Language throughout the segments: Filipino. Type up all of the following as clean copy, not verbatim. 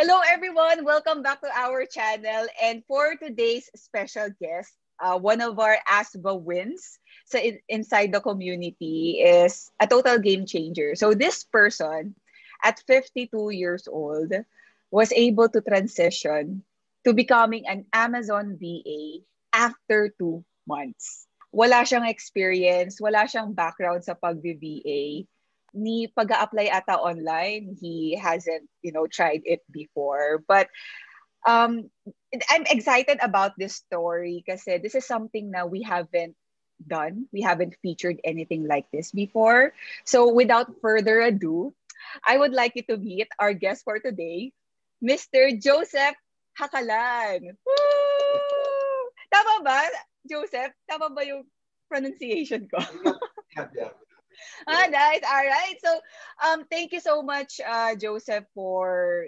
Hello everyone, welcome back to our channel. And for today's special guest, one of our ASBA wins inside the community is a total game changer. So this person at 52 years old was able to transition to becoming an Amazon VA after 2 months. Wala siyang experience, wala siyang background sa pag-VA. Ni pag-a-apply ata online, he hasn't, tried it before. But I'm excited about this story kasi this is something na we haven't done. We haven't featured anything like this before. So without further ado, I would like you to meet our guest for today, Mr. Joseph Hakalan. Woo! Tama ba, Joseph? Tama ba yung pronunciation ko? Yeah. Nice. All right. So, thank you so much, Joseph, for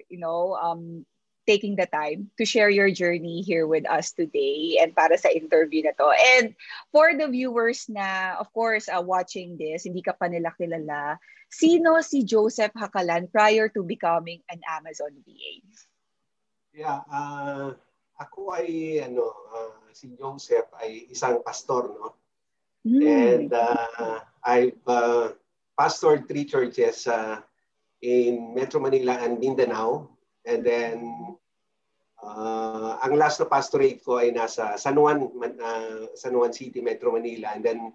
taking the time to share your journey here with us today and para sa interview na to. And for the viewers na, of course, watching this, hindi ka pa nila kilala, sino si Joseph Hakalan prior to becoming an Amazon VA? Yeah. Ako ay si Joseph ay isang pastor, no? And I've pastored 3 churches in Metro Manila and Mindanao. And then, ang last na pastorate ko ay nasa San Juan City, Metro Manila. And then,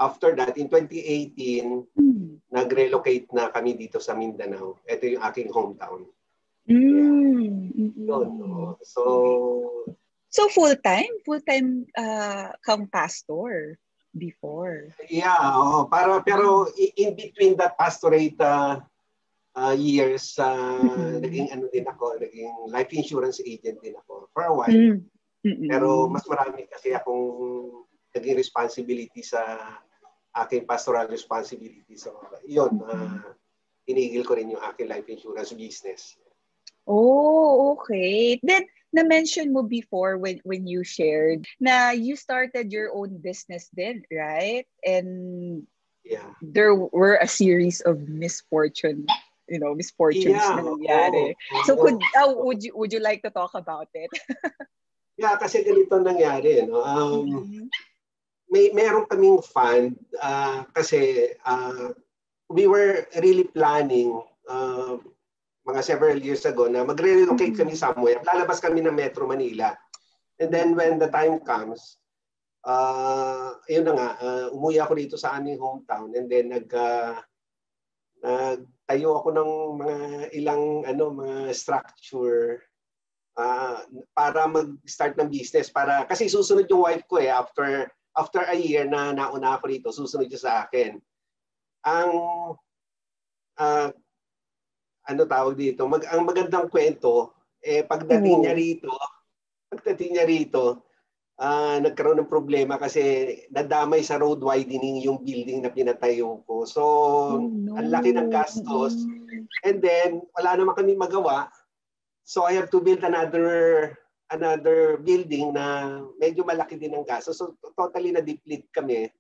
after that, in 2018, nag-relocate na kami dito sa Mindanao. Ito yung aking hometown. So full-time kang pastor before. Yeah, pero in between that pastorate years, naging naging life insurance agent din ako for a while. Pero mas marami kasi akong naging responsibility sa aking pastoral responsibility. So, yun, tinigil ko rin yung aking life insurance business. Oh, okay. Then, na-mention mo before when you shared na you started your own business then, right? And there were a series of misfortunes na nangyari. So, would you like to talk about it? Yeah, kasi ganito nangyari. No? Meron kaming fund kasi we were really planning mga several years ago na magre-relocate kami somewhere. Lalabas kami ng Metro Manila. And then when the time comes, yun na nga, umuwi ako dito sa aming hometown. And then nagtayo ako ng mga ilang mga structure para mag-start ng business. Kasi susunod yung wife ko after a year na nauna ako dito, susunod siya sa akin. Ang tawag dito? Ang magandang kwento, pagdating niya rito, nagkaroon ng problema kasi nadamay sa road widening yung building na pinatayo ko. So, ang laki ng gastos. And then, wala naman kami magawa. So, I have to build another building na medyo malaki din ang gastos. So, totally na-deplete kami.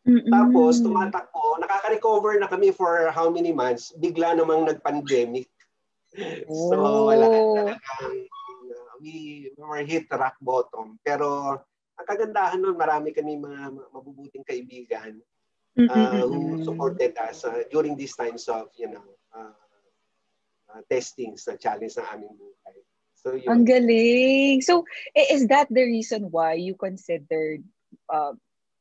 Tapos, tumatakbo. Nakaka-recover na kami for how many months? Bigla namang nag-pandemic. So, wala. Talagang, we were hit rock bottom. Pero, ang kagandahan nun, marami kami mga mabubuting kaibigan who supported us during these times of, testings na challenge ng aming buhay. So, yun. Ang galing. So, is that the reason why you considered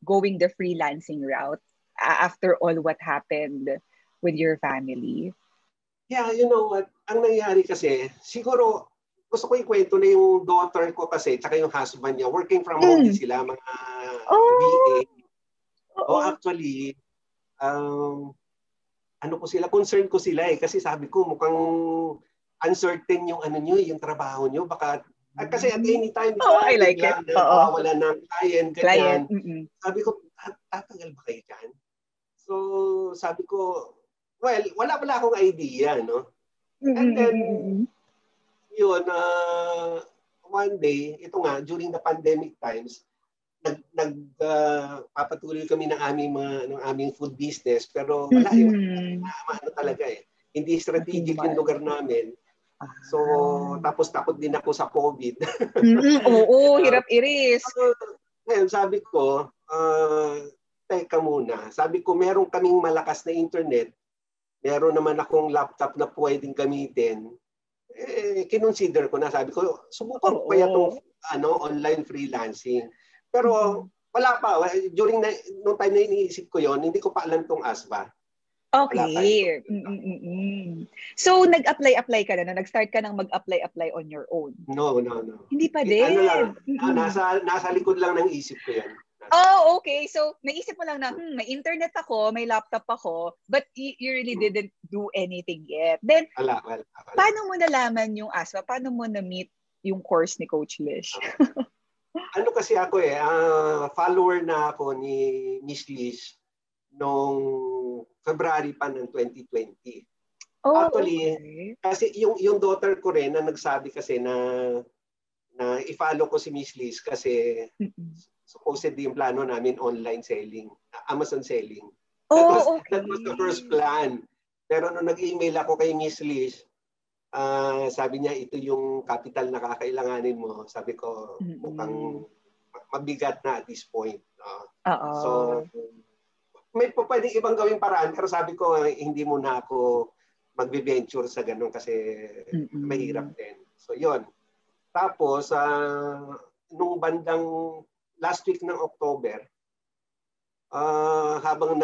going the freelancing route after all what happened with your family? Yeah, you know what? Ang nangyari kasi, siguro, gusto ko ikwento na yung daughter ko kasi, tsaka yung husband niya, working from home din sila, mga VA. Actually, concerned ko sila kasi sabi ko, mukhang uncertain yung yung trabaho nyo. Baka kasi at any time, I like it. Wala ng client. Sabi ko, tatagal ba kayo dyan? So, sabi ko, well, wala akong idea, no? And then, yun, one day, ito nga, during the pandemic times, papatuloy kami ng aming food business, pero wala talaga eh. Hindi strategic yung lugar namin. So, tapos takot din ako sa COVID. Oo, hirap iris. Ngayon, sabi ko, teka muna. Sabi ko, meron kaming malakas na internet. Meron naman akong laptop na pwedeng gamitin. Kinonsider ko na. Sabi ko, subukan ko kaya itong online freelancing. Pero wala pa. Nung time na iniisip ko yon, hindi ko pa alam itong ASVA. Okay. So, nag-apply ka na? Nag-start ka nang mag-apply on your own? No. Hindi pa din? Nasa likod lang ng isip ko yan. Oh, okay. So, naisip mo lang na, may internet ako, may laptop ako, but you really didn't do anything yet. Then, wala. Paano mo nalaman yung ASVA? Paano mo na-meet yung course ni Coach Lish? Ano kasi ako follower na ako ni Miss Lish noong February pa ng 2020. Actually, kasi yung daughter ko rin na nagsabi kasi na i-follow ko si Miss Lish kasi supposedly yung plano namin online selling, Amazon selling. That was the first plan. Pero nung nag-email ako kay Miss Lish, sabi niya, ito yung capital na kakailanganin mo. Sabi ko, mukhang mabigat na at this point. So, may pwedeng ibang gawing paraan, pero sabi ko, hindi muna ako magbe-venture sa ganun kasi mahirap din. So, yun. Tapos, nung bandang last week ng October, habang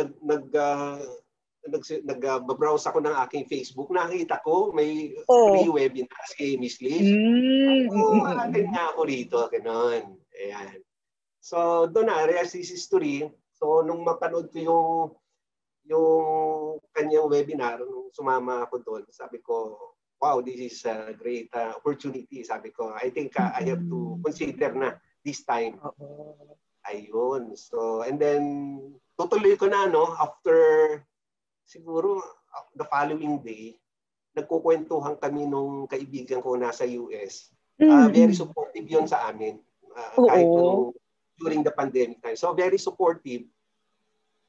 nag-browse ako ng aking Facebook, nakita ko may free webinar si Miss Lish. Attend nga ako rito. Ganon. Ayan. So, doon na, this history. So, nung mapanood ko yung kanyang webinar, nung sumama ako doon, sabi ko, wow, this is a great opportunity. Sabi ko, I think I have to consider na this time. Ayun. So, and then, tutuloy ko na, after siguro the following day, nagkukwentuhan kami nung kaibigan ko nasa US. Very supportive yun sa amin. Kahit during the pandemic time. So, very supportive.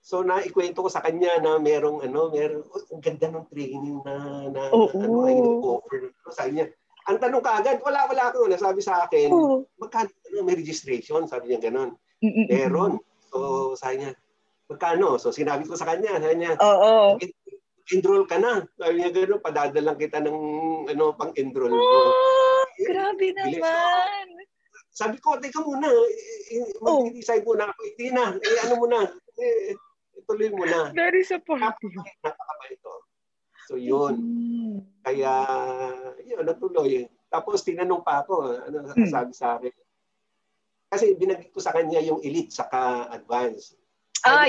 So, naikwento ko sa kanya na merong ang ganda ng training na offer. Sabi niya, ang tanong kaagad, wala ako. Nasabi sa akin, magkano may registration? Sabi niya gano'n. Meron. So, sabi niya, magkano? So, sinabi ko sa kanya, enroll ka na. Sabi niya gano'n, padadalang kita ng pang-enroll mo. Grabe naman. Sabi ko, teka muna, mag-decide muna ako. Hindi na, ituloy mo na. Very supportive. Napakabait ito. So, yun. Kaya, yun, natuloy. Tapos, tinanong pa ako, ano sabi sa akin. Kasi binagay ko sa kanya yung elite saka advanced.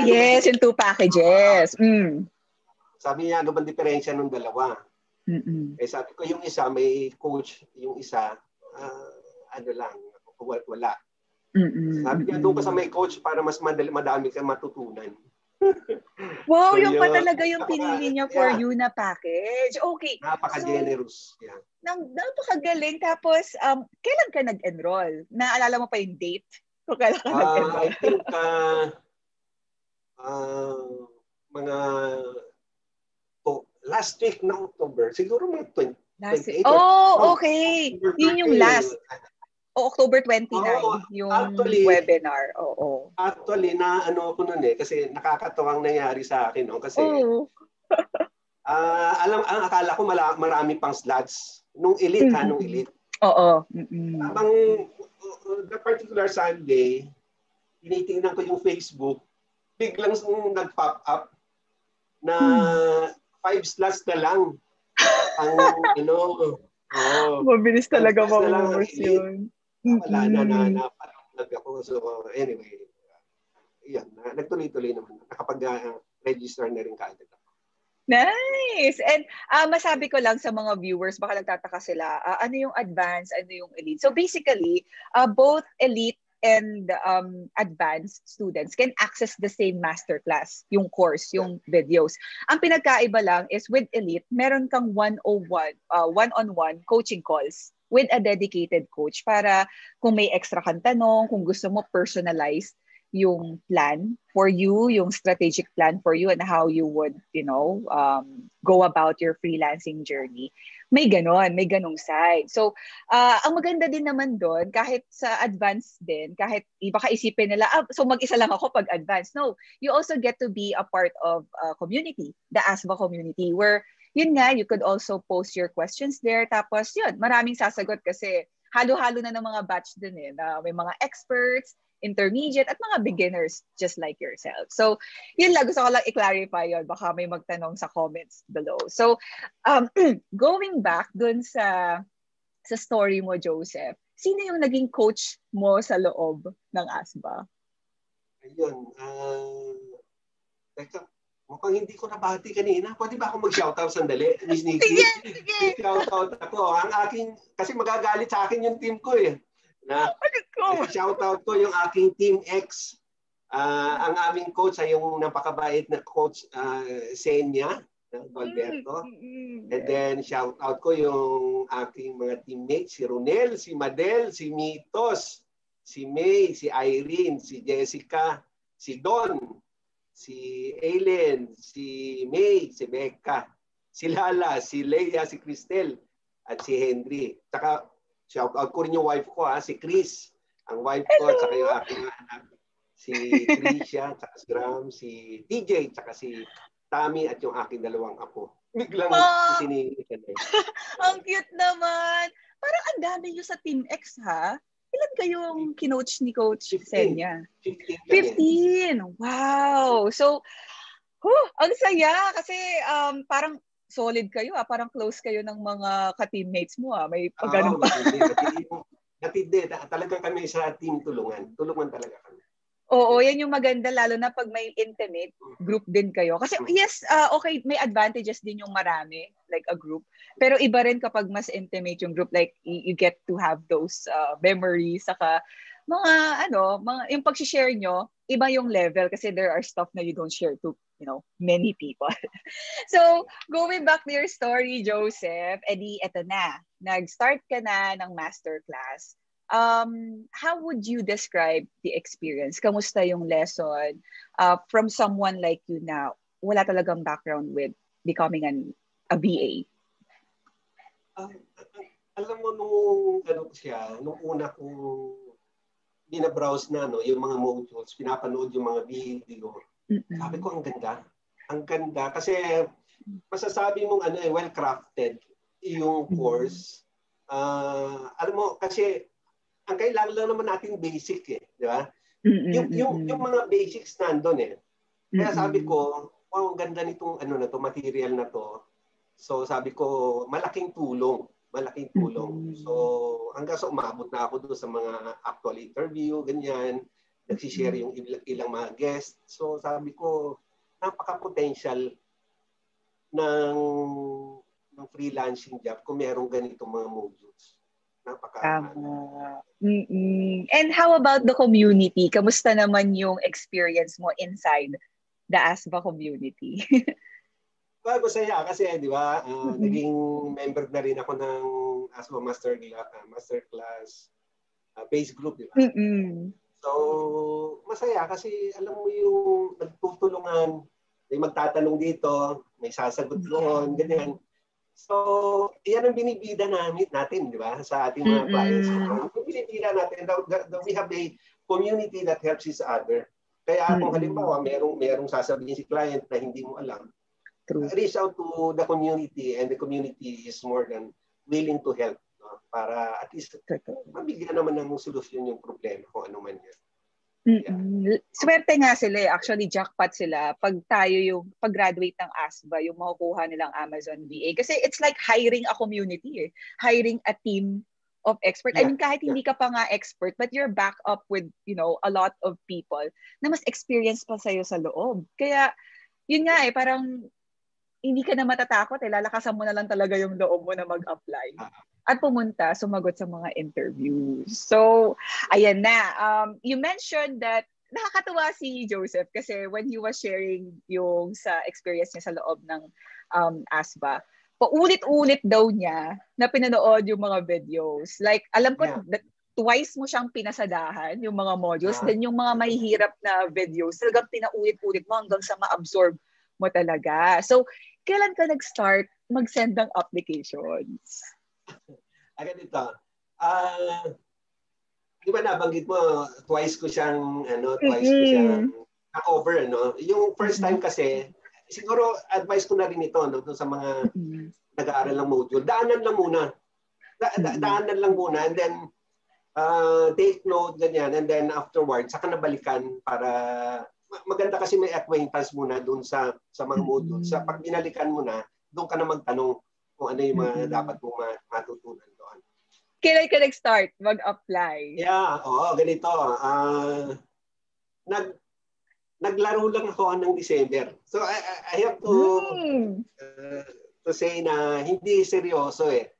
Yes, yung 2 packages. Sabi niya, ano bang diferensya ng dalawa? Sabi ko, yung isa may coach, yung isa, wala. Sabi niya, doon ka sa may coach para mas madami kang matutunan. Wow, so, yung pa talaga yung pinili niya for you na package. Okay. Napaka-generous. So, napakagaling. Tapos, kailan ka nag-enroll? Naalala mo pa yung date? Kung kailan ka nag-enroll? I think mga last week ng October. Siguro mga 28. Okay. Yun yung last. October 29, yung webinar. Actually, ako nun kasi nakakatawang nangyari sa akin. Kasi, ang akala ko marami pang slots. Nung elite, nung elite. Habang the particular Sunday, tinitingnan ko yung Facebook, biglang nag-pop up na 5 slots na lang. Mabilis talaga maubos yun. Wala na ako. So anyway, yan, nagtuloy-tuloy naman. Nakapag-register na rin kaagad ako. Nice! And masabi ko lang sa mga viewers, baka nagtataka sila, ano yung advanced, ano yung elite. So basically, both elite and advanced students can access the same masterclass, yung course, yung videos. Ang pinagkaiba lang is with elite, meron kang one-on-one coaching calls with a dedicated coach para kung may extra kang tanong, kung gusto mo personalized yung plan for you, yung strategic plan for you and how you would, go about your freelancing journey. May ganong side. So, ang maganda din naman doon, kahit sa advance din, kahit baka isipin nila, so mag-isa lang ako pag advance. No, you also get to be a part of a community, the ASBA community, where, yun nga, you could also post your questions there. Tapos, yun, maraming sasagot kasi halo-halo na ng mga batch din na may mga experts, intermediate, at mga beginners just like yourself. So, yun lang. Gusto ko lang i-clarify yun. Baka may magtanong sa comments below. So, going back dun sa story mo, Joseph, sino yung naging coach mo sa loob ng ASBA? Ayun. Teka, mukhang hindi ko nabati kanina. Pwede ba ako mag-shoutout sandali, Miss Nikki? Sige. Shoutout ako. Kasi magagalit sa akin yung team ko eh. Shoutout ko yung aking Team X. Ang aming coach ay yung napakabait na coach Senya Alberto. And then shoutout ko yung aking mga teammates, si Ronel, si Madel, si Mitos, si May, si Irene, si Jessica, si Don, si Aileen, si May, si Becca, si Lala, si Leia, si Cristel, at si Henry. Saka shoutout ko rin yung wife ko, si Chris, ang wife ko, at saka yung aking anak, si Tricia, at si Ram, si DJ, at saka si Tammy, at yung aking dalawang apo. Biglang isiningit ka na. Ang cute naman. Parang ang dami nyo sa Team X, ha? Ilan kayong kinoach ni Coach Senya? 15. Wow! So, ang saya kasi parang solid kayo, parang close kayo ng mga ka-teammates mo. May pag-ganun pa. Natindi. Talagang kami sa team tulungan. Tulungan talaga kami. Oo, yan yung maganda, lalo na pag may intimate group din kayo. Kasi yes, okay, may advantages din yung marami, like a group. Pero iba rin kapag mas intimate yung group, like you get to have those memories, saka yung pag-share nyo, iba yung level kasi there are stuff na you don't share to, many people. So, going back to your story, Joseph, edi eto na, nag-start ka na ng masterclass. How would you describe the experience? Kamusta yung lesson from someone like you na wala talagang background with becoming a VA? Alam mo, nung una kong binabrowse na yung mga modules, pinapanood yung mga video, sabi ko ang ganda. Ang ganda kasi masasabi mong well-crafted yung course. Alam mo, kasi ang kailangan lang naman natin basic di ba? Yung mga basics nandun Kaya sabi ko, ang ganda nitong material na to. So sabi ko, malaking tulong. So hanggang sa umabot na ako doon sa mga actual interview, ganyan, nagsishare yung ilang mga guests. So sabi ko, napaka-potential ng freelancing job kung merong ganitong mga modules. And how about the community? Kamusta naman yung experience mo inside the ASBA community? Masaya kasi, di ba, naging member na rin ako ng ASBA Masterclass base group, di ba? So, masaya kasi alam mo yung nagtutulungan, may magtatanong dito, may sasagot doon, ganyan. So, yan ang binibida natin, di ba, sa ating mga clients. Binibida natin, we have a community that helps each other. Kaya kung halimbawa, merong sasabihin si client na hindi mo alam, reach out to the community and the community is more than willing to help para at least mabigyan naman ng solusyon yung problema kung ano man yan. Swerte nga sila Actually, jackpot sila pag pag-graduate ng ASBA, yung makukuha nilang Amazon VA. Kasi it's like hiring a community Hiring a team of experts. I mean, kahit hindi ka pa nga expert, but you're back up with, a lot of people na mas experience pa sa'yo sa loob. Kaya, yun nga parang hindi ka na matatakot lalakasan mo na lang talaga yung loob mo na mag-apply. At pumunta, sumagot sa mga interviews. So, ayan na. You mentioned that nakakatuwa si Joseph kasi when he was sharing yung sa experience niya sa loob ng ASBA, paulit-ulit daw niya na pinanood yung mga videos. Like, alam ko, twice mo siyang pinasadahan, yung mga modules. Then yung mga mahihirap na videos, talagang pinaulit-ulit mo hanggang sa ma-absorb mo talaga. So, kailan ka nag-start mag-send ng applications? Ganito. Di ba nabanggit mo, twice ko siyang na-cover, no? Yung first time kasi, siguro advice ko na rin ito, no, sa mga nag-aaral ng module. Daanan lang muna. Daanan lang muna, and then take note, ganyan, and then afterwards, saka nabalikan para maganda kasi may acquaintance muna dun sa mga module. Sa pag binalikan mo na, doon ka na magtanong kung ano yung mga dapat mong matutunan doon. Kailan ka nag-start mag-apply? Yeah, ganito. Naglaro lang ako ng December. So I have to say na hindi seryoso eh.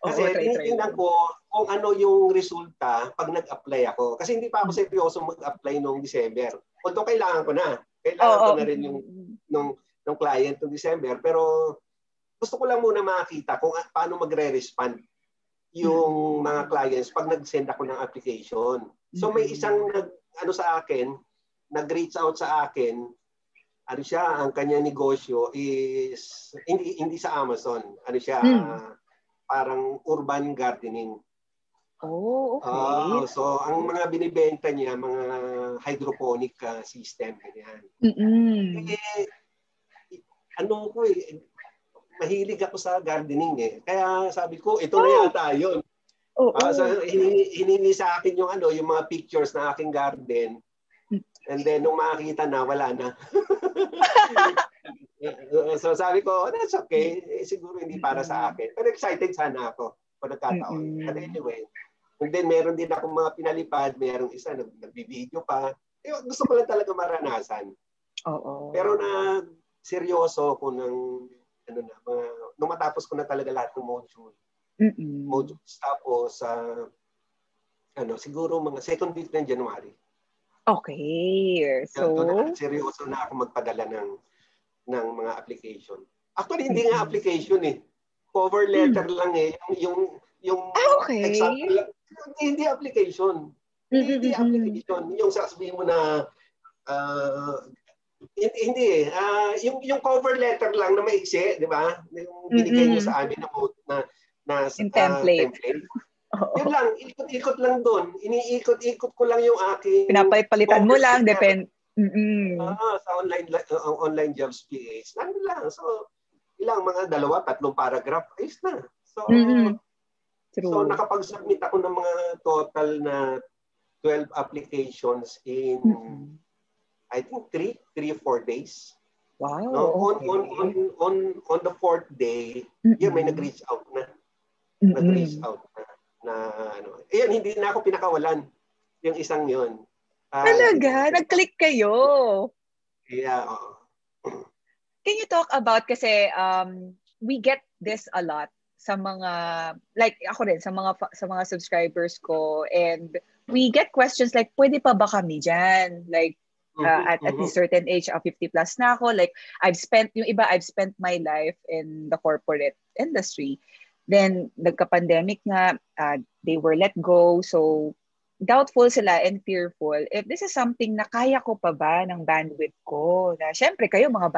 Kasi tinitingnan ko kung ano yung resulta pag nag-apply ako. Kasi hindi pa ako seryoso mag-apply noong December. Although kailangan ko na. Kailangan ko na rin yung nung client noong December. Pero gusto ko lang muna makita kung paano magre-respond yung mga clients pag nag-send ako ng application. So may isang nag-reach out sa akin. Ano siya, ang kanya negosyo is hindi sa Amazon. Ano siya, parang urban gardening. Oh, okay. So ang mga binibenta niya, mga hydroponic system ganyan. Mahilig ako sa gardening eh. Kaya sabi ko, ito na yata yun. So hiningi sa akin yung mga pictures na aking garden. And then nung makita na, wala na. So sabi ko, that's okay. Siguro hindi para sa akin. Pero excited sana ako kung nagkataon. But anyway, and then meron din ako mga pinalipad. Merong isa, nagbibideo pa. Gusto ko lang talaga maranasan. Pero na seryoso ko nung matapos ko na talaga lahat ng modules. Tapos, siguro mga second week ng January. Okay. So, seryoso na ako magpadala ng mga application. Actually, hindi nga application eh. Cover letter lang eh. Yung example lang. Hindi application. Hindi application. Yung sasabihin mo na hindi eh. Yung cover letter lang na maiksi, di ba? Yung binigay nyo sa amin na template. Yun lang, ikot-ikot lang doon. Iniikot-ikot ko lang yung aking... Pinapalitan mo lang, sa online jobs PH. Nandun lang. So, mga 2-3 paragraph, ayos na. So, so nakapag-submit ako ng mga total na 12 applications in, I think, 3-4 days. Wow. No? On the 4th day, may nag-reach out na. Nag-reach out na Ayan, hindi na ako pinakawalan. Yung isang yun. Talaga? Nag-click kayo? Yeah. Can you talk about, kasi we get this a lot sa mga, like ako rin, sa mga subscribers ko, and we get questions like, pwede pa ba kami dyan? Like, at a certain age, 50 plus na ako, like, I've spent my life in the corporate industry. Then, nagka-pandemic nga, they were let go. So, doubtful sila and fearful if this is something na kaya ko pa ba ng bandwidth ko. Na, syempre, kayo, mga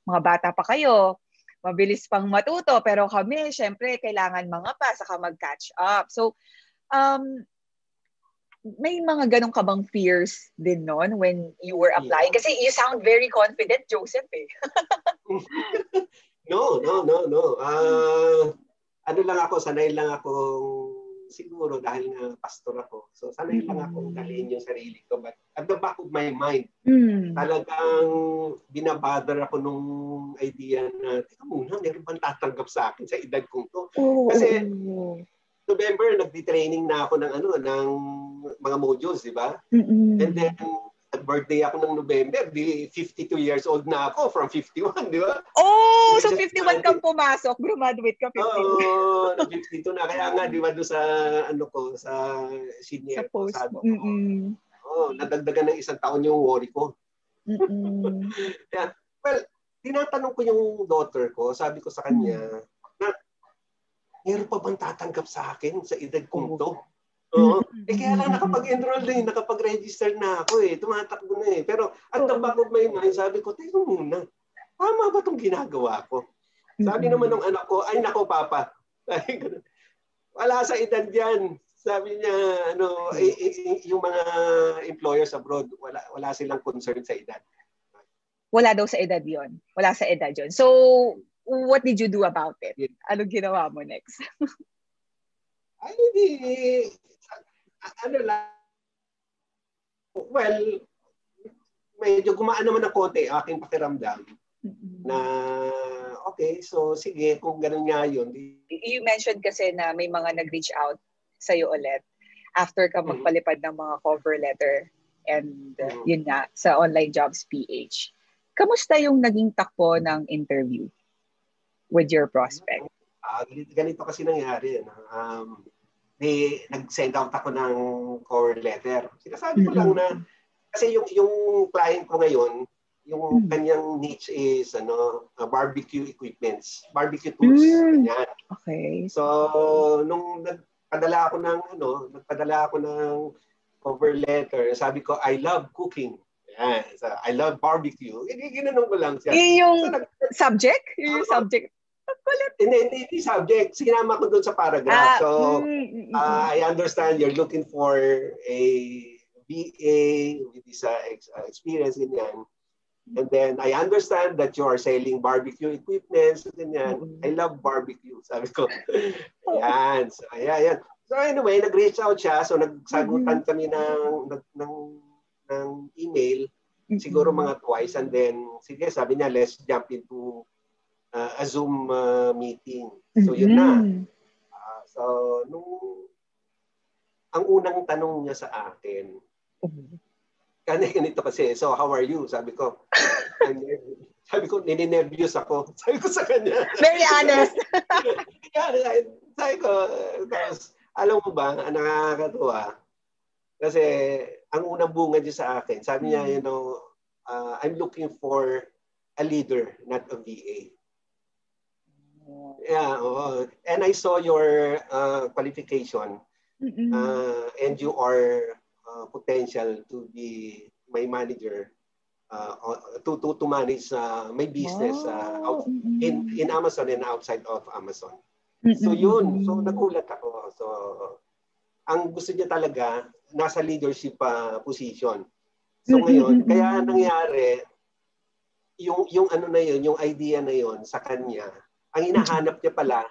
bata pa kayo, mabilis pang matuto. Pero kami, syempre, kailangan mga pa, saka mag-catch up. So, may mga ganong ka bang fears din noon when you were applying? Kasi you sound very confident, Joseph, eh. No. Sanay lang akong, siguro dahil nga pastor ako. So sanay lang akong dalhin yung sarili ko. But at the back of my mind, talagang binabother ako nung idea na, teka muna, meron bang tatanggap sa akin sa edad kong to? Kasi November, nagdi-training na ako ng mga modules, di ba? And then, birthday ako ng November, 52 years old na ako from 51, di ba? Oh, so 51 kang pumasok, graduate ka 52. Oo, 52 na. Kaya nga, di ba, doon sa, sa senior ko, sabi ko, nadagdagan ng 1 taon yung worry ko. Yeah. Well, tinatanong ko yung daughter ko, sabi ko sa kanya, na, meron pa bang tatanggap sa akin sa edad kong to? Oo. Kaya lang nakapag-enroll na nakapag-register na ako tumatakbo na Pero at the back of my mind, sabi ko, teka muna, tama ba itong ginagawa ko? Sabi naman ng anak ko, ay nako papa, wala sa edad yan. Sabi niya, yung mga employers abroad, wala silang concern sa edad. Wala daw sa edad yon. Wala sa edad yon. So, what did you do about it? Anong ginawa mo next? Ay, hindi. Ano lang. Well, medyo gumaan naman ng konti aking pakiramdam na okay, so sige, kung ganun nga yun. You mentioned kasi na may mga nag-reach out sa'yo ulit after ka magpalipad ng mga cover letter and yun nga, sa Online Jobs PH. Kamusta yung naging takbo ng interview with your prospect? Ganito kasi nangyari. Nag-send out ako ng cover letter. Sinasabi ko lang na, kasi yung client ko ngayon, yung kanyang niche is barbecue equipments, barbecue tools. Ganyan. Okay. So, nung nagpadala ako ng cover letter, sabi ko, I love cooking. Yan. So, I love barbecue. Ginanong ko lang siya. Yung subject? Yung subject? Hindi subject. Sinama ko doon sa paragraph. I understand you're looking for a BA with this experience, ganyan. And then, I understand that you are selling barbecue equipment. Ganyan. I love barbecue. Sabi ko. Ayan. So, ayan. So anyway, nag-reach out siya. So nagsagutan kami ng email. Siguro mga twice. And then, sige, sabi niya, let's jump into a Zoom meeting. So yun na. So, ang unang tanong niya sa akin, ganito kasi, so how are you? Sabi ko, nininervyos ako. Sabi ko sa kanya. Very honest. Sabi ko, tapos, alam mo ba, nakakatuwa. Kasi, ang unang bunga niya sa akin, sabi niya, I'm looking for a leader, not a VA. Yeah, and I saw your qualification, and you are potential to be my manager, to manage my business in Amazon and outside of Amazon. So yun, so nagulat ako. So ang gusto niya talaga nasa leadership position. So ngayon, kaya nangyari yung ano na yun, yung idea na yun sa kanya, ang hinahanap niya pala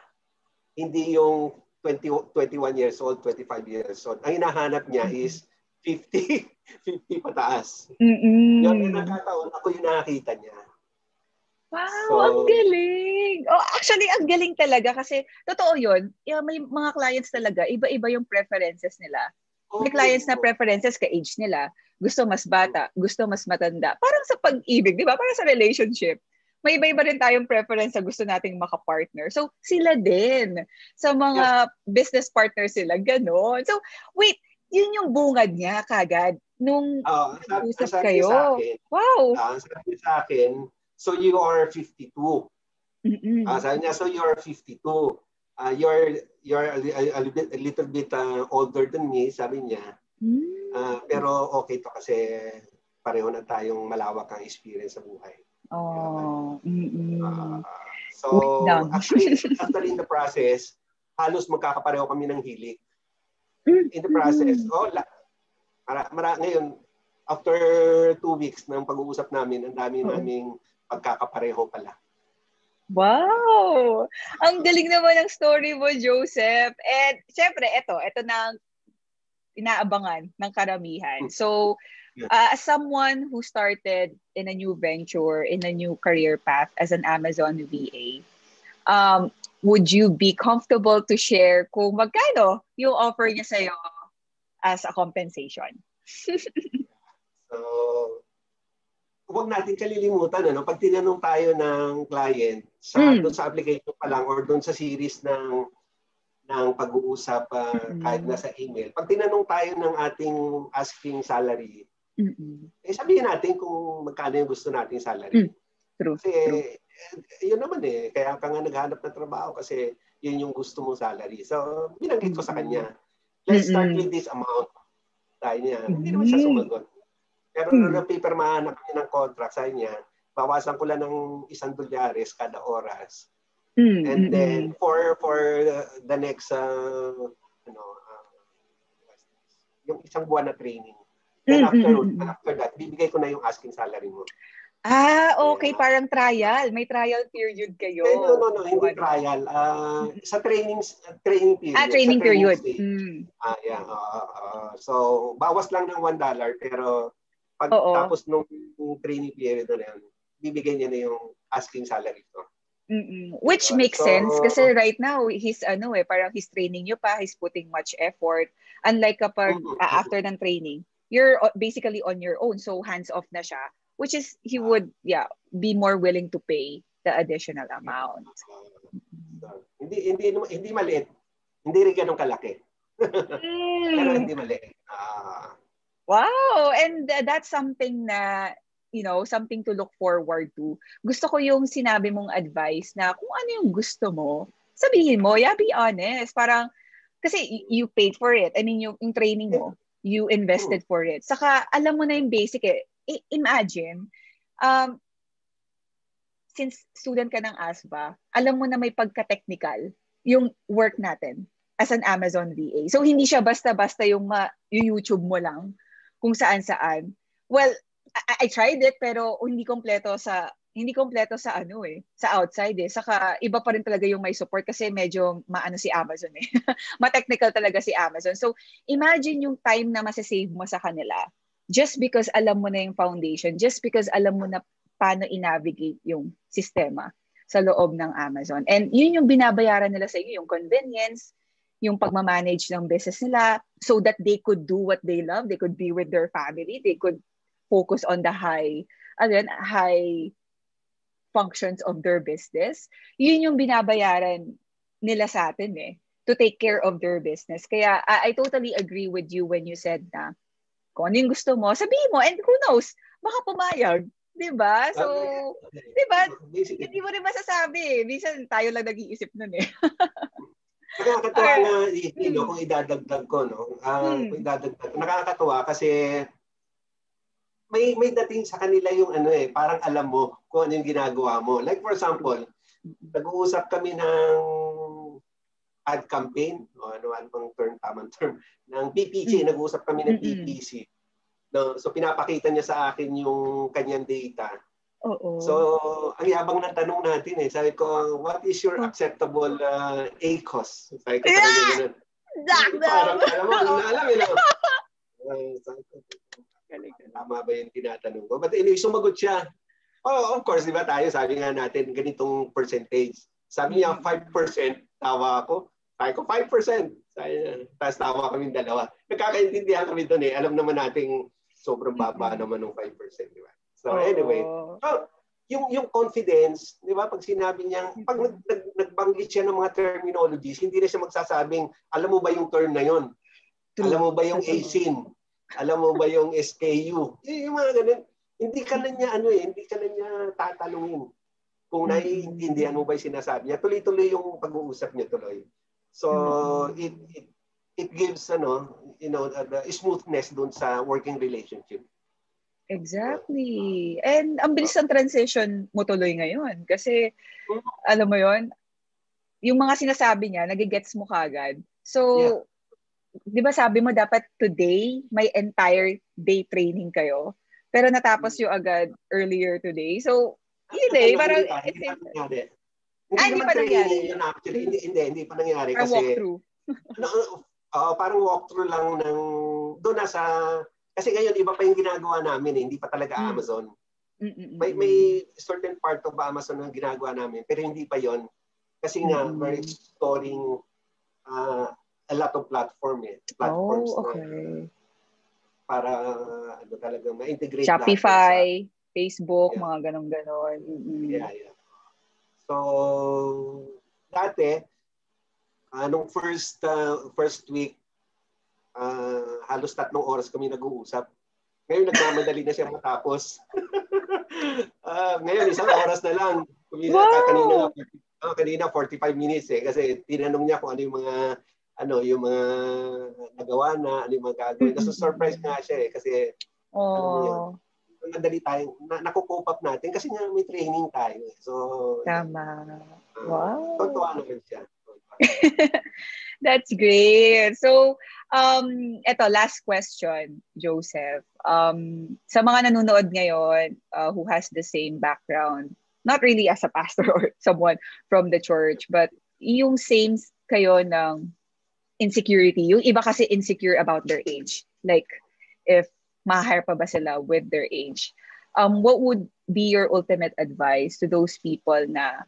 hindi yung 21 years old, 25 years old. Ang hinahanap niya is 50 pataas. Yan ang nakataon, ako yung nakakita niya. Wow, so, ang galing! Oh, actually, ang galing talaga kasi totoo yun. May mga clients talaga, iba-iba yung preferences nila. May clients na preferences ka-age nila. Gusto mas bata, gusto mas matanda. Parang sa pag-ibig, di ba? Parang sa relationship. May iba-iba rin tayong preference sa gusto nating makapartner. So, sila din. Sa mga business partners sila, gano'n. So, wait, yun yung bungad niya kagad nung usap kayo. Akin, wow! Sabi sa akin, so you are 52. Sabi niya, so you are 52. You're a little bit older than me, sabi niya. Pero okay to kasi pareho na tayong malawak ang experience sa buhay. So, actually in the process, halos magkakapareho kami ng hilig. In the process, ngayon, after 2 weeks ng pag-uusap namin, ang dami naming pagkakapareho pala. Wow! Ang galing naman ng story mo, Joseph. And syempre, ito na ang inaabangan ng karamihan. So, as someone who started in a new venture, in a new career path as an Amazon VA, would you be comfortable to share kung magkano yung offer niya sa'yo as a compensation? So, huwag natin kalilimutan, pag tinanong tayo ng client doon sa application pa lang or doon sa series ng pag-uusap kahit nasa email, pag tinanong tayo ng ating asking salary, sabihin natin kung magkano yung gusto nating salary. True. Kasi yun naman kaya ka nga naghanap ng trabaho kasi yun yung gusto mong salary. So, binanggit ko sa kanya. let's start with this amount. Sabi niya, hindi naman siya sumagot. Pero nung napipirmahan na kami ng contract, sabi niya, bawasan ko lang ng $1 kada oras. And then for the next yung isang buwan na training. Then after that, bibigay ko na yung asking salary mo. Okay. Parang trial. May trial period kayo. No. Hindi trial. Sa training period. Training period. So, bawas lang ng $1 pero pag tapos nung training period na yan, bibigay niya na yung asking salary ko. Which makes sense kasi right now he's parang he's training you pa, he's putting much effort. Unlike kapag after ng training, you're basically on your own, so hands off na siya, which is he would be more willing to pay the additional amount. Hindi maliit. Hindi rin ganun kalaki. Pero hindi maliit. Wow, and that's something na something to look forward to. Gusto ko yung sinabi mong advice na kung ano yung gusto mo, sabihin mo, be honest. Parang, kasi you paid for it. I mean, yung training mo, you invested for it. Saka, alam mo na yung basic eh. Imagine, since student ka ng ASVA, alam mo na may pagka-technical yung work natin as an Amazon VA. So, hindi siya basta-basta yung YouTube mo lang kung saan-saan. Well, I tried it pero hindi kompleto sa sa outside eh. Saka iba pa rin talaga yung may support kasi medyo maano si Amazon eh. Ma-technical talaga si Amazon. So imagine yung time na masasave mo sa kanila just because alam mo na yung foundation, just because alam mo na paano i-navigate yung sistema sa loob ng Amazon. And yun yung binabayaran nila sa iyo, yung convenience, yung pagmamanage ng business nila so that they could do what they love, they could be with their family, they could focus on the high functions of their business. Yun yung binabayaran nila sa atin eh, to take care of their business. Kaya I totally agree with you when you said na kung ano yung gusto mo, sabihin mo, and who knows, baka pumayag. Diba? So, diba? Hindi mo rin masasabi. Minsan tayo lang nag-iisip nun eh. Nakakatawa na, kung idadagdag ko, no? Nakakatawa kasi may dating sa kanila yung parang alam mo kung ano yung ginagawa mo. Like for example, nag-uusap kami ng ad campaign, o ano bang tamang term, ng PPC, nag-uusap kami ng PPC. No, so pinapakita niya sa akin yung kanyang data. So, ang yabang ng tanong natin sabi ko, what is your acceptable ACOS? Sabi ko sa kanya ganun. Parang alam tama ba yung tinatanong ko? But anyway, sumagot siya. Of course, di ba tayo, sabi nga natin, ganitong percentage. Sabi niya, 5%, tawa ako. Sabi ko, 5%. Sabi niya, tapos tawa kami dalawa. Nagkakaintindihan kami doon eh. Alam naman nating sobrang baba naman ng 5%, di ba? So anyway, yung confidence, di ba, pag sinabi niya, pag nagbanggit siya ng mga terminologies, hindi na siya magsasabing, alam mo ba yung term na yon? Alam mo ba yung ASIN? Alam mo ba yung SKU? Yung mga ganun. Hindi ka na niya tatanungin kung naiintindihan mo ba yung sinasabi niya. Tuloy-tuloy yung pag-uusap niya tuloy. So, it gives, the smoothness dun sa working relationship. Exactly. And ang bilis ng transition mo tuloy ngayon. Kasi, alam mo yon, yung mga sinasabi niya, nagigets mo kagad. So, di ba sabi mo dapat today, may entire day training kayo? Pero natapos yung agad earlier today. So, yun eh. Parang, hindi pa nangyari. Hindi pa nangyari. Kasi, walkthrough. Parang walkthrough lang ng, doon kasi ngayon iba pa yung ginagawa namin hindi pa talaga Amazon. May certain part of Amazon ang ginagawa namin, pero hindi pa yon. Kasi nga, we're exploring a lot of platforms okay. Para talaga ma-integrate Shopify, Facebook, mga ganon-ganon. Yeah. So dati nung first week halos 3 oras kami nag-uusap. Ngayon nagmamadali na siya matapos. Ngayon 1 oras na lang. Kanina 45 minutes kasi tinanong niya kung ano yung mga yung mga nagawa na, ano yung mga gagawin. Nasa-surprise nga siya kasi alam mo yun, madali tayong nakukope up natin kasi nga may training tayo. So, tama. Wow. Totoo naman siya. That's great. So, eto, last question, Joseph. Sa mga nanonood ngayon who has the same background, not really as a pastor or someone from the church, but yung same kayo ng insecurity. Yung iba kasi insecure about their age. Like, if ma-hire pa ba sila with their age. What would be your ultimate advice to those people na,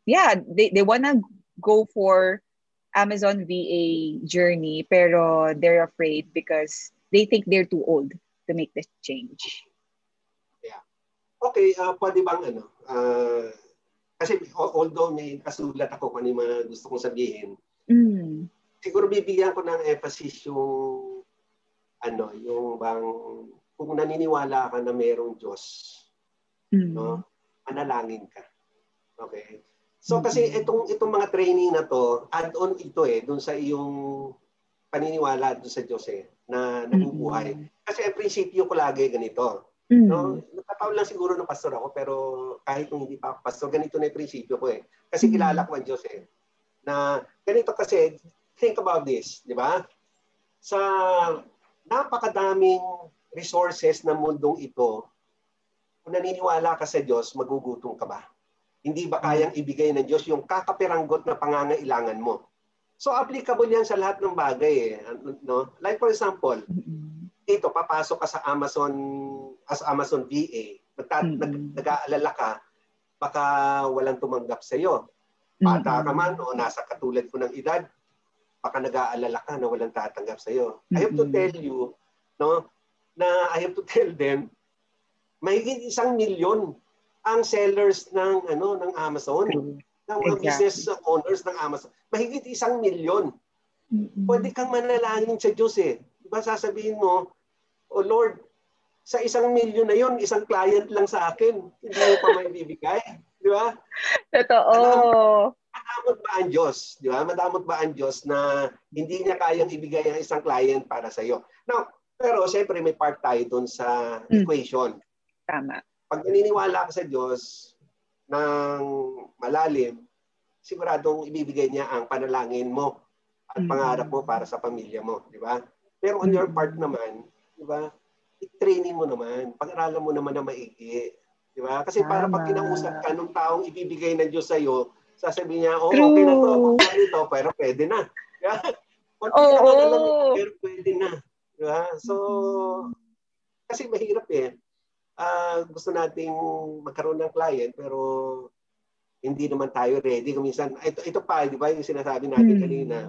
yeah, they wanna go for Amazon VA journey, pero they're afraid because they think they're too old to make the change? Yeah. Okay, pwede bang kasi although may kasulat ako kung ano yung mga gusto kong sabihin, siguro bibigyan ko ng emphasis yung yung bang kung naniniwala ka na mayroong Diyos, no? Manalangin ka. Okay? So kasi itong mga training na to, add-on ito dun sa iyong paniniwala dun sa Diyos na nabubuhay. Kasi ang prinsipyo ko lagi ganito. No? Nakataon lang siguro ng pastor ako, pero kahit kung hindi pa ako pastor, ganito na yung prinsipyo ko Kasi kilala ko ang Diyos na ganito kasi, think about this, di ba? Sa napakadaming resources ng mundong ito, kung naniniwala ka sa Diyos, magugutom ka ba? Hindi ba kayang ibigay ng Diyos yung kakapiranggot na pangangailangan mo? So applicable yan sa lahat ng bagay no? Like for example, dito papasok ka sa Amazon VA, nag-aalala ka, baka walang tumanggap sa iyo. Bata ka man o nasa katulad ko ng edad, baka nag-aalala ka na walang tatanggap sa iyo. I have to tell you, no, na I have to tell them, mahigit 1 milyon ang sellers ng Amazon, ng mga business owners ng Amazon. Mahigit 1 milyon. Pwede kang manalangin sa Diyos Diba sasabihin mo, oh Lord, sa 1 milyon na yon, isang client lang sa akin, hindi mo pa may bibigay. Di ba? Totoo. Madamot ba ang Diyos? Di ba? Madamot ba ang Diyos na hindi niya kayang ibigay ang isang client para sa iyo? Now, pero siyempre may part tayo dun sa equation. Tama. Pag naniniwala ka sa Diyos ng malalim, siguradong ibibigay niya ang panalangin mo at pangarap mo para sa pamilya mo, di ba? Pero on your part naman, di ba? I-training mo naman, pag-aralan mo naman na maigi, di ba? Kasi para pag kinausap ka ng taong ibibigay ng Diyos sa iyo, sasabihin niya, okay na to, ito, pero pwede na. Konti naman alam mo, pero pwede na. Di ba? So, kasi mahirap gusto nating magkaroon ng client pero hindi naman tayo ready. Kung minsan, ito pa, di ba, yung sinasabi natin kanina,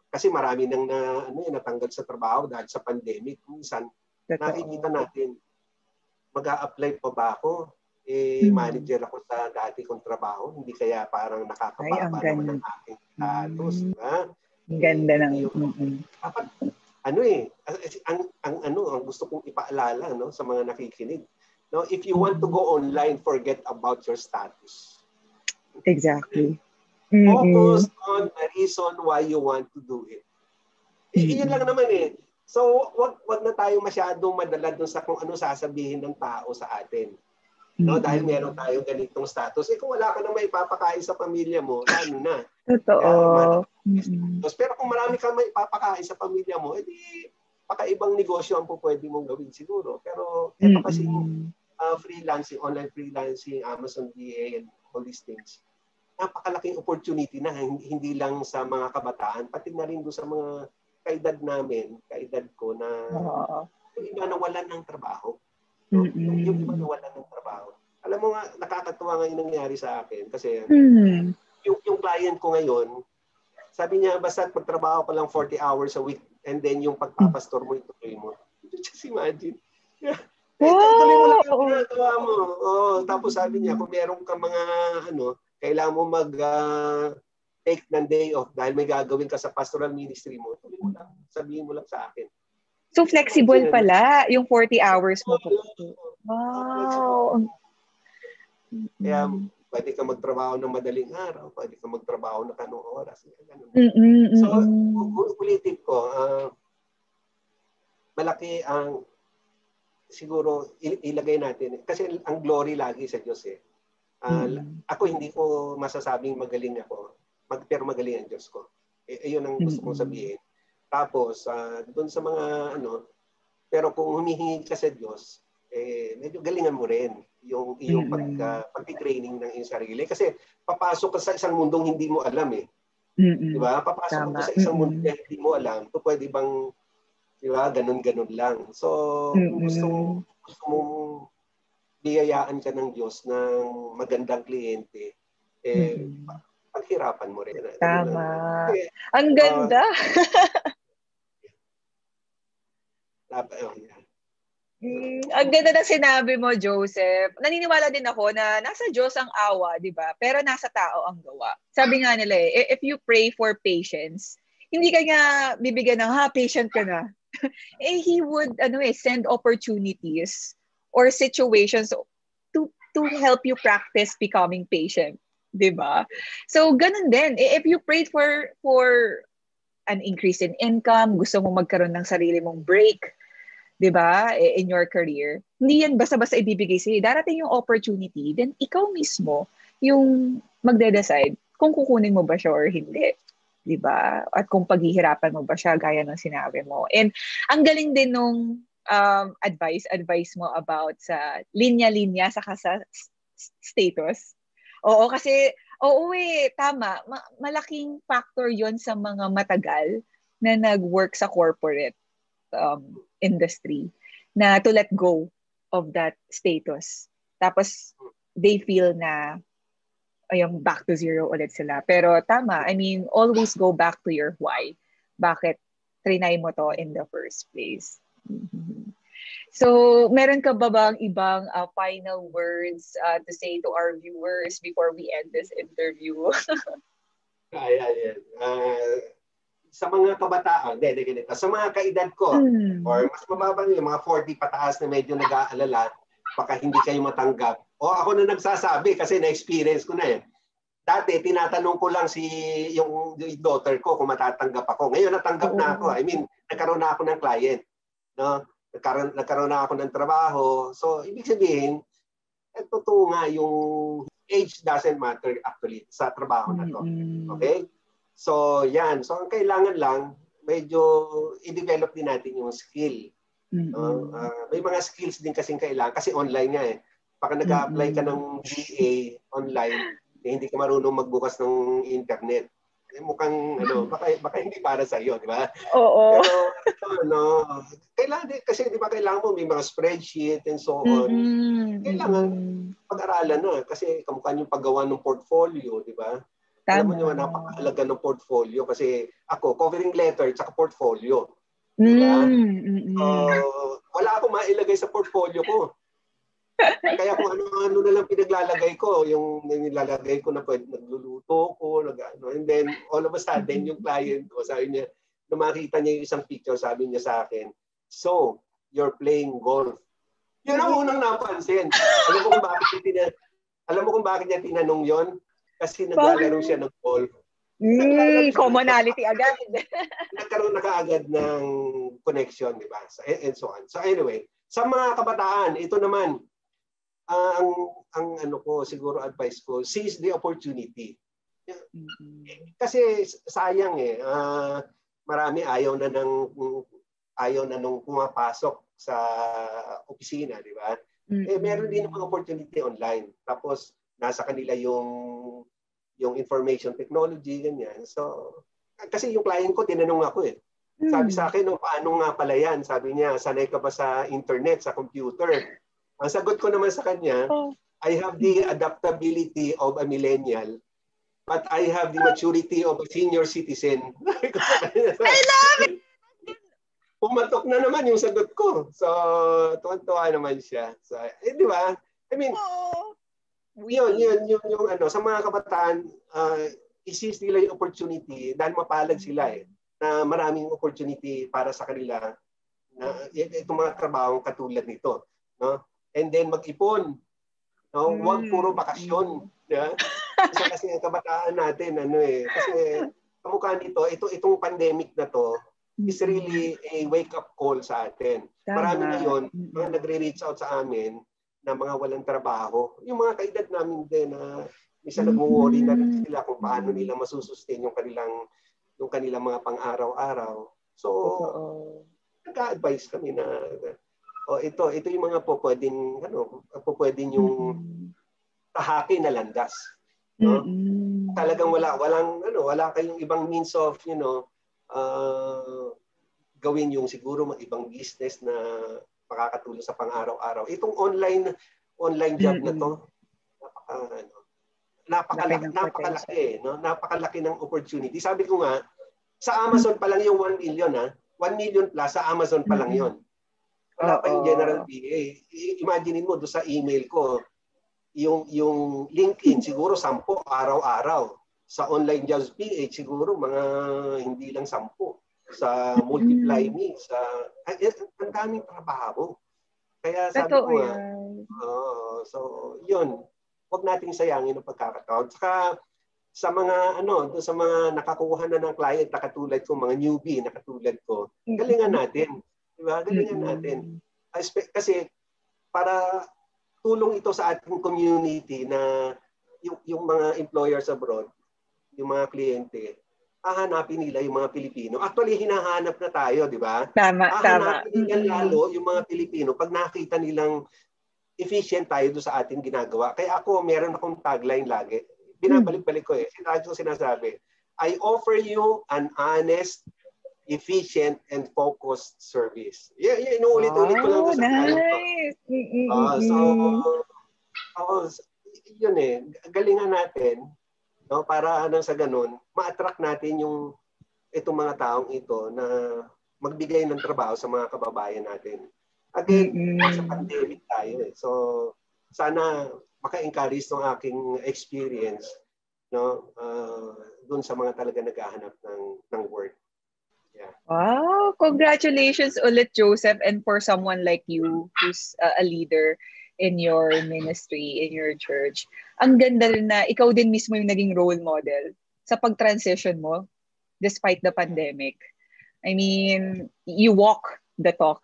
kasi marami nang natanggal sa trabaho dahil sa pandemic. Minsan, nakikita natin, mag-a-apply pa ba ako? Manager ako sa dati kong trabaho, hindi kaya parang nakakababa naman ang aking status. Ang ganda ng... Dapat, ang gusto kong ipaalala sa mga nakikinig. No, if you want to go online, forget about your status. Exactly. Focus on the reason why you want to do it. Iyon lang naman So, wag na tayo masyadong madala dun sa kung ano sasabihin ng tao sa atin. No, dahil meron tayong ganitong status. Kung wala ka nang maipapakain sa pamilya mo, ano na? Totoo. Pero kung marami kang maipapakain sa pamilya mo, edi pakaibang negosyo ang pwede mong gawin siguro. Pero ito kasi freelancing, online freelancing, Amazon VA, and all these things, napakalaking opportunity na hindi lang sa mga kabataan, pati na rin doon sa mga kaedad namin, kaedad ko na yung iba nawalan ng trabaho. No? Yung iba nawalan ng trabaho. Alam mo nga, nakakatuwa nga yung nangyari sa akin kasi yung client ko ngayon, sabi niya, basta magtrabaho ka lang 40 hours a week and then yung pagpapastor mo, ituloy mo. Just imagine. Tuloy mo lang yung ginagawa mo. Tapos sabi niya, kung meron ka mga kailangan mo take ng day off dahil may gagawin ka sa pastoral ministry mo, tuloy mo lang. Sabihin mo lang sa akin. So flexible pala yung 40 hours mo po. Wow. Kaya Pwede ka magtrabaho ng madaling araw, pwede ka magtrabaho ng anong oras. So, ulitin ko, malaki ang siguro ilagay natin. Kasi ang glory lagi sa Diyos eh. Ako hindi ko masasabing magaling ako, pero magaling ang Diyos ko. Yun ang gusto kong sabihin. Tapos, doon sa mga pero kung humihingi ka sa Diyos, medyo galingan mo rin yung iyong pag-training ng iyong sarili. Kasi papasok ka sa isang mundong hindi mo alam eh. Di ba? Papasok ka sa isang mundo na hindi mo alam. Ito pwede bang, di ba, ganun-ganun lang. So, kung gusto mong biyayaan ka ng Diyos ng magandang kliyente, paghirapan mo rin. Tama. Ang ganda. Ang ganda ng sinabi mo, Joseph. Naniniwala din ako na nasa Diyos ang awa, di ba? Pero nasa tao ang gawa. Sabi nga nila if you pray for patience, hindi ka nga bibigyan ng, patient ka na. He would send opportunities or situations to help you practice becoming patient. Di ba? So, ganun din. If you prayed for an increase in income, gusto mo magkaroon ng sarili mong break, 'di ba, in your career, hindi yan basta-basta ibibigay sa'yo. Darating yung opportunity, then ikaw mismo yung magde-decide kung kukunin mo ba siya or hindi. 'Di ba? At kung paghihirapan mo ba siya, gaya ng sinabi mo. And ang galing din nung advice mo about sa linya-linya saka sa status. Oo, kasi, tama. Malaking factor yon sa mga matagal na nag-work sa corporate industry na to let go of that status. Tapos, they feel na back to zero ulit sila. Pero tama, I mean, always go back to your why. Bakit trinay mo to in the first place? So, meron ka ba bang ibang final words to say to our viewers before we end this interview? Ayan. Sa mga kabataan, sa mga kaedad ko, or mas mababa yung mga 40 pataas na medyo nag-aalala, baka hindi kayo matanggap. O ako na nagsasabi kasi na-experience ko na eh. Dati, tinatanong ko lang yung daughter ko kung matatanggap ako. Ngayon, natanggap na ako. I mean, nagkaroon na ako ng client. No? Nagkaroon na ako ng trabaho. So, ibig sabihin, totoo nga yung age doesn't matter actually sa trabaho na to. Okay? So, yan. So, ang kailangan lang, medyo i-develop din natin yung skill. May mga skills din kasing kailangan. Kasi online nga eh. Baka nag-a-apply ka ng GA online, hindi ka marunong magbukas ng internet. Mukhang, baka hindi para sa iyo, di ba? Oo. Pero, kailangan din, kasi di ba kailangan mo may mga spreadsheet and so on. Kailangan pag-aralan na. Kasi kamukha yung paggawa ng portfolio, di ba? Alam mo naman, napakahalaga ng portfolio kasi ako, covering letter at portfolio. Diba? Wala akong mailagay sa portfolio ko. Kaya kung ano-ano na lang pinaglalagay ko, yung nilalagay ko na pwede, nagluluto ko, and then all of a sudden, yung client ko, sabi niya, nung makita niya yung isang picture, sabi niya sa akin, so, you're playing golf. Yun ang unang napansin. Alam mo kung bakit niya tinanong yon? Kasi naglalaro siya ng golf. Commonality agad. Nagkaroon na kaagad ng connection, di ba? And so on. So anyway, sa mga kabataan, ito naman, ang siguro advice ko, seize the opportunity. Kasi sayang eh, marami ayaw na nung pumapasok sa opisina, di ba? Meron din mga opportunity online. Tapos, nasa kanila yung information technology, ganyan. So, kasi yung client ko, tinanong ako eh. Sabi sa akin, paano nga pala yan? Sabi niya, sanay ka ba sa internet, sa computer? Ang sagot ko naman sa kanya, I have the adaptability of a millennial, but I have the maturity of a senior citizen. I love it! Pumatok na naman yung sagot ko. So, tuwan-tuwa naman siya. So, di ba? I mean, yun, sa mga kabataan, i-seize nila yung opportunity dahil mapalad sila eh, na maraming opportunity para sa kanila na itong mga trabaho katulad nito. No? And then mag-ipon. No? Huwag puro bakasyon. Yeah? Kasi ang kabataan natin, kasi kamukha nito, itong pandemic na to, is really a wake-up call sa atin. Marami ngayon, mga nagre-reach out sa amin na mga walang trabaho. Yung mga kaedad namin din na minsan nag-worry na rin sila kung paano nila masusustain yung kanilang mga pang-araw-araw. So, nag-a-advise kami na ito yung mga pwedeng yung tahakin na landas. No? Talagang wala kayong ibang means of, gawin yung siguro ibang business na makakatulong sa pang-araw-araw. Itong online job na to, napakalaki, no? Napakalaki ng opportunity. Sabi ko nga, sa Amazon pa lang yung 1 million, 1 million plus sa Amazon pa lang yun. Wala pa yung general PA. Imaginein mo doon sa email ko, yung LinkedIn siguro 10 araw-araw. Sa online jobs PH siguro mga hindi lang 10. Sa Multiply Me, ang daming trabaho. Kaya sabi ko nga, so yun, huwag nating sayangin ang pagkakataon. Saka sa mga sa mga nakakuha na ng client na katulad ko, mga newbie na katulad ko, galingan natin. Diba? Galingan natin. Kasi para tulong ito sa ating community na yung mga employers abroad, yung mga kliyente, hahanapin nila yung mga Pilipino. Actually, hinahanap na tayo, di ba? Hahanapin nila lalo yung mga Pilipino pag nakita nilang efficient tayo doon sa ating ginagawa. Kaya ako, meron akong tagline lagi. Binabalik-balik ko Lagi ko sinasabi, I offer you an honest, efficient, and focused service. Inuulit-ulit ko lang doon sa client ko. Yun galingan natin, no, para sa ganun, ma-attract natin itong mga taong ito na magbigay ng trabaho sa mga kababayan natin. Again, sa pandemic tayo So, sana maka-encourage ng aking experience, no, dun sa mga talaga naghahanap ng work. Yeah. Wow! Congratulations ulit, Joseph, and for someone like you who's a leader in your ministry, in your church. Ang ganda rin na ikaw din mismo yung naging role model sa pag-transition mo despite the pandemic. I mean, you walk the talk.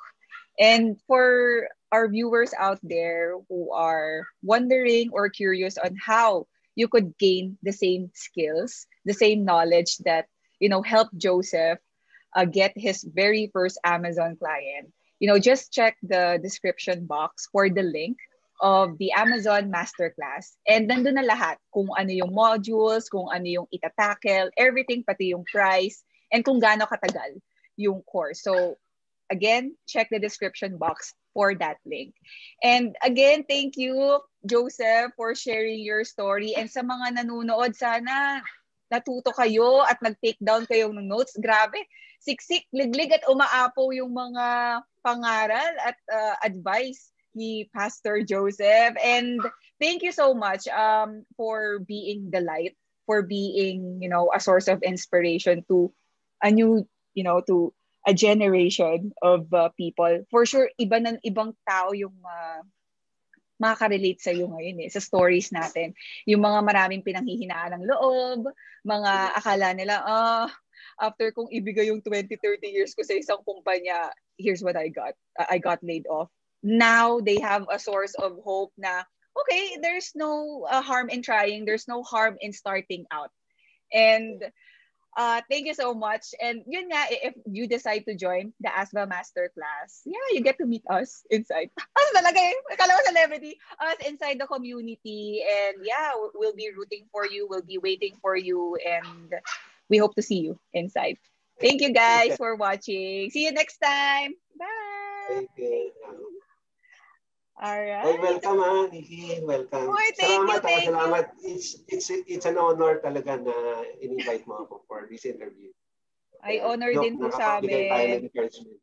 And for our viewers out there who are wondering or curious on how you could gain the same skills, the same knowledge that, helped Joseph get his very first Amazon client, just check the description box for the link of the Amazon Masterclass. And nandun na lahat, kung ano yung modules, kung ano yung itatackle, everything, pati yung price, and kung gaano katagal yung course. So, again, check the description box for that link. And again, thank you, Joseph, for sharing your story. And sa mga nanonood, sana natuto kayo at nag-take down kayo ng notes. Grabe, siksik, liglig at umaapaw yung mga pangaral at advice ni Pastor Joseph. And thank you so much for being the light, for being, a source of inspiration to a new, to a generation of people. For sure, ibang tao yung makaka-relate sa iyo ngayon sa stories natin. Yung mga maraming pinanghihinaan ng loob, mga akala nila, after kong ibigay yung 20-30 years ko sa isang kumpanya, here's what I got. I got laid off. Now, they have a source of hope na, okay, there's no harm in trying. There's no harm in starting out. And thank you so much. And yun nga, if you decide to join the ASVA Masterclass, you get to meet us inside. Talaga akala ko celebrity. Us inside the community. And we'll be rooting for you. We'll be waiting for you. And we hope to see you inside. Thank you guys for watching. See you next time. Bye. Thank you. Alright. Welcome, Nikki. Welcome. Salamat. It's an honor talaga na in-invite mo ako for this interview. Ay, honor din po sa amin. Tayo ng encouragement.